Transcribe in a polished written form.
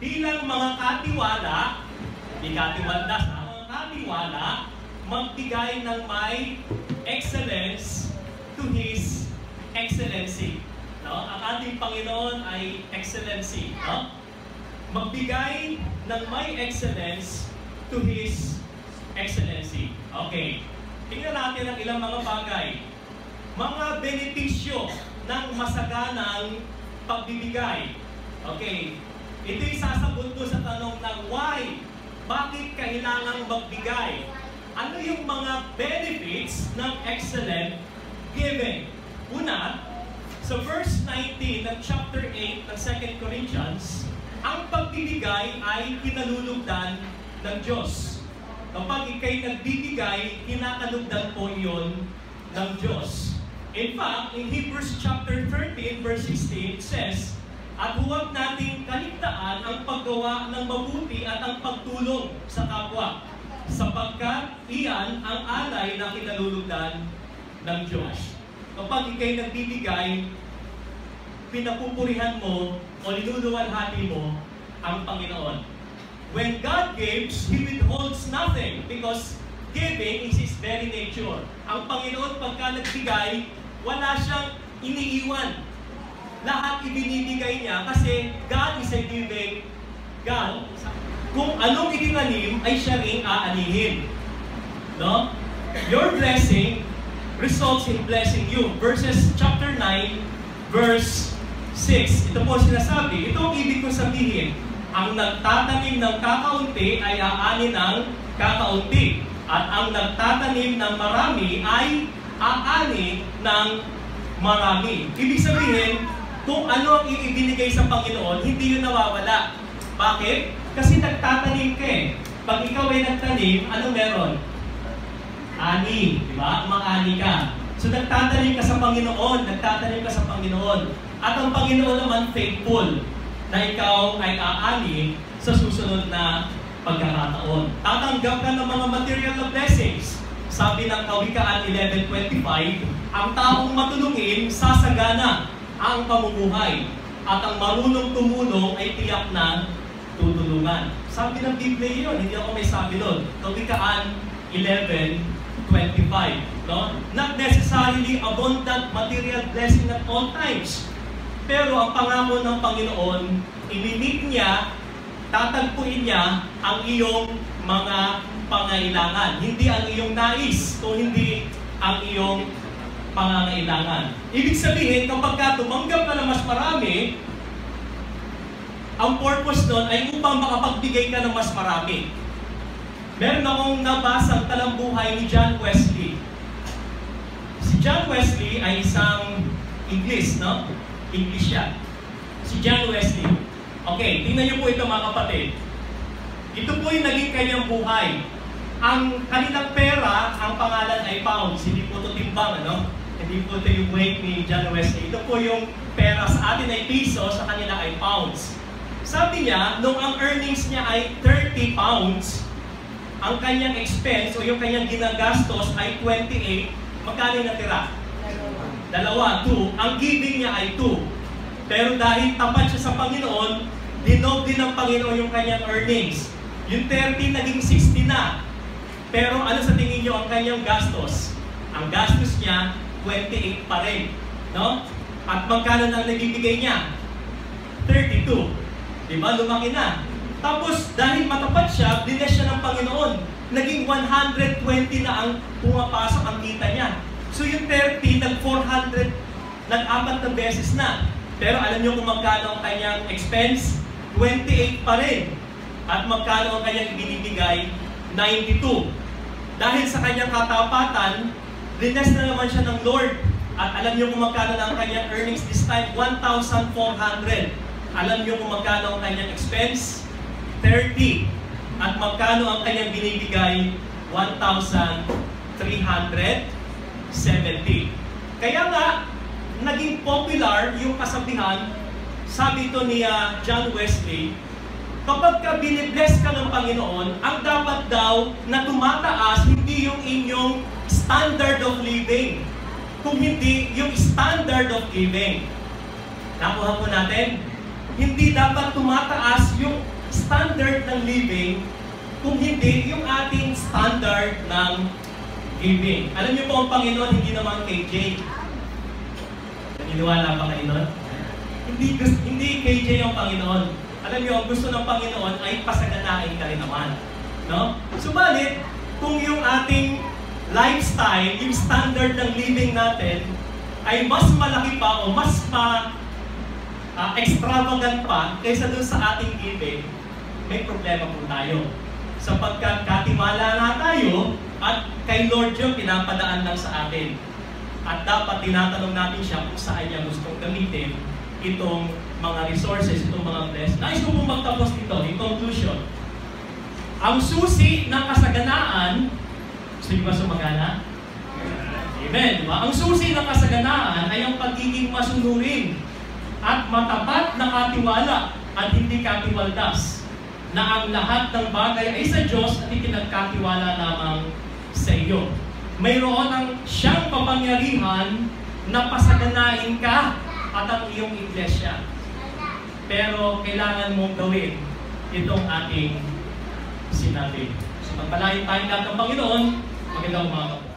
bilang mga katiwala, di katiwaldas, mga katiwala, magbigay ng may excellence to His excellency. No? Ang ating Panginoon ay excellency. No? Magbigay ng may excellence to His excellency. Okay. Tingnan natin ang ilang mga bagay. Mga benepisyo ng masaganang pagbibigay. Okay. Ito'y sasagot ko sa tanong ng why? Bakit kailangang magbigay? Ano yung mga benefits ng excellent giving? Una, sa verse 19 ng chapter 8 ng 2 Corinthians, ang pagbibigay ay kinalulugdan ng Diyos. Kapag ikay nagbibigay, kinakalugdan po iyon ng Diyos. In fact, in Hebrews chapter 13 verse 16, it says, at huwag nating kaligtaan ang paggawa ng mabuti at ang pagtulong sa kapwa, sapagkat iyan ang alay na kinalulugdan ng Diyos. Kapag ikay nagbibigay, pinapupurihan mo o linuluwalhati mo ang Panginoon. When God gives, He withholds nothing because giving is His very nature. Ang Panginoon pagka nagbigay, wala siyang iniiwan. Lahat ibinibigay niya kasi God is a giving God. Kung anong itinanim ay siya ring aanihin. No? Your blessing results in blessing you. Verses chapter 9, verse 6. Ito po sinasabi. Ito ang ibig kong sabihin. Ang nagtatanim ng kakaunti ay aani ng kakaunti. At ang nagtatanim ng marami ay aani ng marami. Ibig sabihin, kung ano ang ibinigay sa Panginoon, hindi yun nawawala. Bakit? Kasi nagtatanim ka eh. Pag ikaw ay nagtanim, ano meron? Ani, di ba? Mang-ani ka. So nagtatanim ka sa Panginoon, nagtatanim ka sa Panginoon. At ang Panginoon naman faithful na ikaw ay aani sa susunod na pagkakataon. Tatanggap ka ng mga material na blessings. Sabi ng Kawikaan 11:25, ang taong matulungin, sasagana ang pamumuhay. At ang marunong tumulong ay tiyak na tutulungan. Sabi ng Biblia yun, hindi ako may sabi doon. Kawikaan 11:25. No? Not necessarily abundant material blessing at all times. Pero ang pangako ng Panginoon, imimit niya, tatagpuin niya ang iyong mga pangailangan. Hindi ang iyong nais o hindi ang iyong pangangailangan. Ibig sabihin, kapag ka tumanggap ka na mas marami, ang purpose nun ay upang makapagbigay ka ng mas marami. Meron akong nabasang talambuhay ni John Wesley. Si John Wesley ay isang English, no? English siya. Si John Wesley. Okay, tingnan niyo po ito mga kapatid. Ito po yung naging kanyang buhay. Ang kanilang pera, ang pangalan ay pounds. Hindi po ito timbang, ano? Hindi po ito yung weight ni John Wesley. Ito po yung pera sa atin ay piso, sa kanila ay pounds. Sabi niya, nung ang earnings niya ay 30 pounds, ang kanyang expense o yung kanyang ginagastos ay 28, magkano yung natira? Dalawa, 2. Ang giving niya ay 2. Pero dahil tapat siya sa Panginoon, dinog din ng Panginoon yung kanyang earnings. Yung 30 naging 60 na. Pero ano sa tingin niyo ang kanyang gastos? Ang gastos niya, 28 pa rin. No? At magkano nang nabibigay niya? 32. Diba? Lumaki na. Tapos, dahil matapat siya, bless siya ng Panginoon. Naging 120 na ang pumapasok ang kita niya. So yung 30, nag-400, nag-4 na beses na. Pero alam niyo kung magkano ang kanyang expense? 28 pa rin. At magkano ang kanyang ibinibigay? 92. Dahil sa kanyang katapatan, bless na naman siya ng Lord. At alam niyo kung magkano na ang kanyang earnings this time? 1,400. Alam niyo kung magkano ang kanyang expense? 30. At magkano ang kanyang binibigay? 1,370. Kaya nga, naging popular yung kasabihan, sabi ito ni John Wesley, kapag ka binibless ka ng Panginoon, ang dapat daw na tumataas, hindi yung inyong standard of living, kung hindi yung standard of giving. Nakuha po natin? hindi dapat tumataas yung standard ng living kung hindi yung ating standard ng giving. Alam niyo po ang Panginoon, hindi naman KJ. Naniniwala ba kayo nun? Hindi KJ ang Panginoon. Alam niyo, ang gusto ng Panginoon ay pasaganain ka rin naman. No? Subalit, kung yung ating lifestyle, yung standard ng living natin, ay mas malaki pa o mas extravagant pa kaysa dun sa ating giving, may problema po tayo. Sapagkat katiwala na tayo at kay Lord yung pinapadaan lang sa atin. At dapat tinatanong natin siya kung saan niya gustong gamitin itong mga resources, itong mga blessings. Nais ko pong magtapos dito, in conclusion. Ang susi ng kasaganaan, gusto niyo ba sumagana? Amen, diba? Ang susi ng kasaganaan ay ang pagiging masunurin at matapat na katiwala at hindi katiwaldas, na ang lahat ng bagay ay sa Diyos at ipinagkatiwala lamang sa iyo. Mayroon ang siyang kapangyarihan na pasaganain ka at ang iyong iglesia. Pero kailangan mong gawin itong ating sinabi. So pagpalain tayong lahat ng Panginoon, magandang umaga.